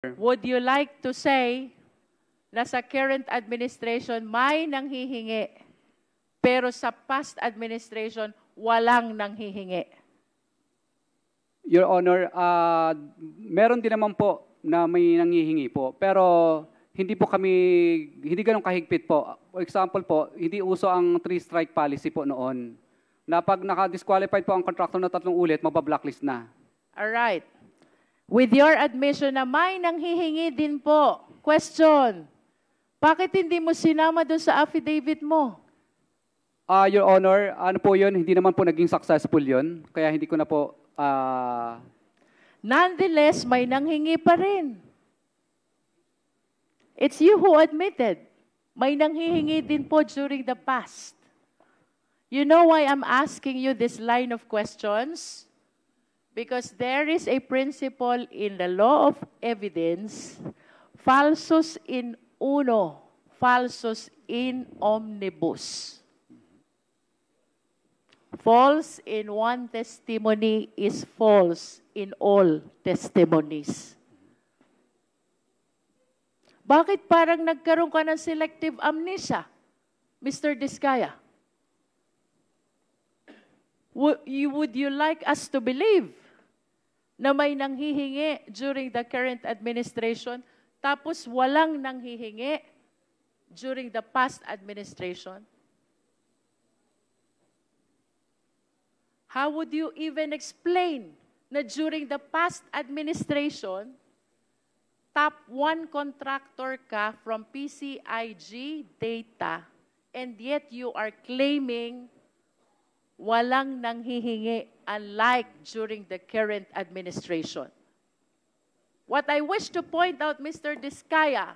Would you like to say na sa current administration may nanghihingi, pero sa past administration walang nanghihingi? Your Honor, meron din naman po na may nanghihingi po. Pero hindi ganun kahigpit po. For example po, hindi uso ang 3-strike policy po noon. Na pag naka-disqualified po ang contractor na 3 ulit, mabablacklist na. Alright. With your admission na may nanghihingi din po, question, bakit hindi mo sinama doon sa affidavit mo? Your Honor, ano po yun? Hindi naman po naging successful yun. Kaya hindi ko na po... Nonetheless, may nanghingi pa rin. It's you who admitted. May nanghihingi din po during the past. You know why I'm asking you this line of questions? Because there is a principle in the law of evidence, falsus in uno, falsus in omnibus. False in one testimony is false in all testimonies. Bakit parang nagkaroon ka ng selective amnesia, Mr. Diskaya? Would you like us to believe na may nanghihingi during the current administration tapos walang nanghihingi during the past administration? How would you even explain na during the past administration, top 1 contractor ka from PCIG data, and yet you are claiming walang nanghihingi unlike during the current administration? What I wish to point out, Mr. Diskaya,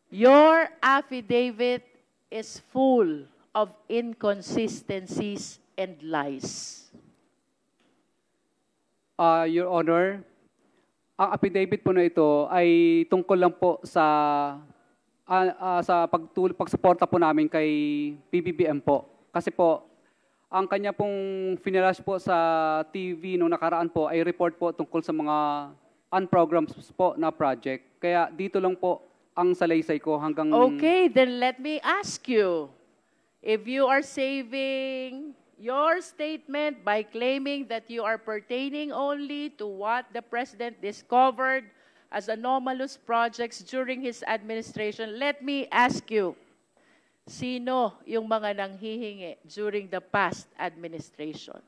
your affidavit is full of inconsistencies and lies. Your Honor, ang affidavit po na ito ay tungkol lang po sa pagsuporta po namin kay PBBM po. Kasi po, ang kanya pong finalash po sa TV nung nakaraan po ay report po tungkol sa mga unprogrammed po na project. Kaya dito lang po ang salaysay ko hanggang... Okay, then let me ask you, if you are saving your statement by claiming that you are pertaining only to what the President discovered as anomalous projects during his administration, let me ask you, sino yung mga nanghihingi during the past administration?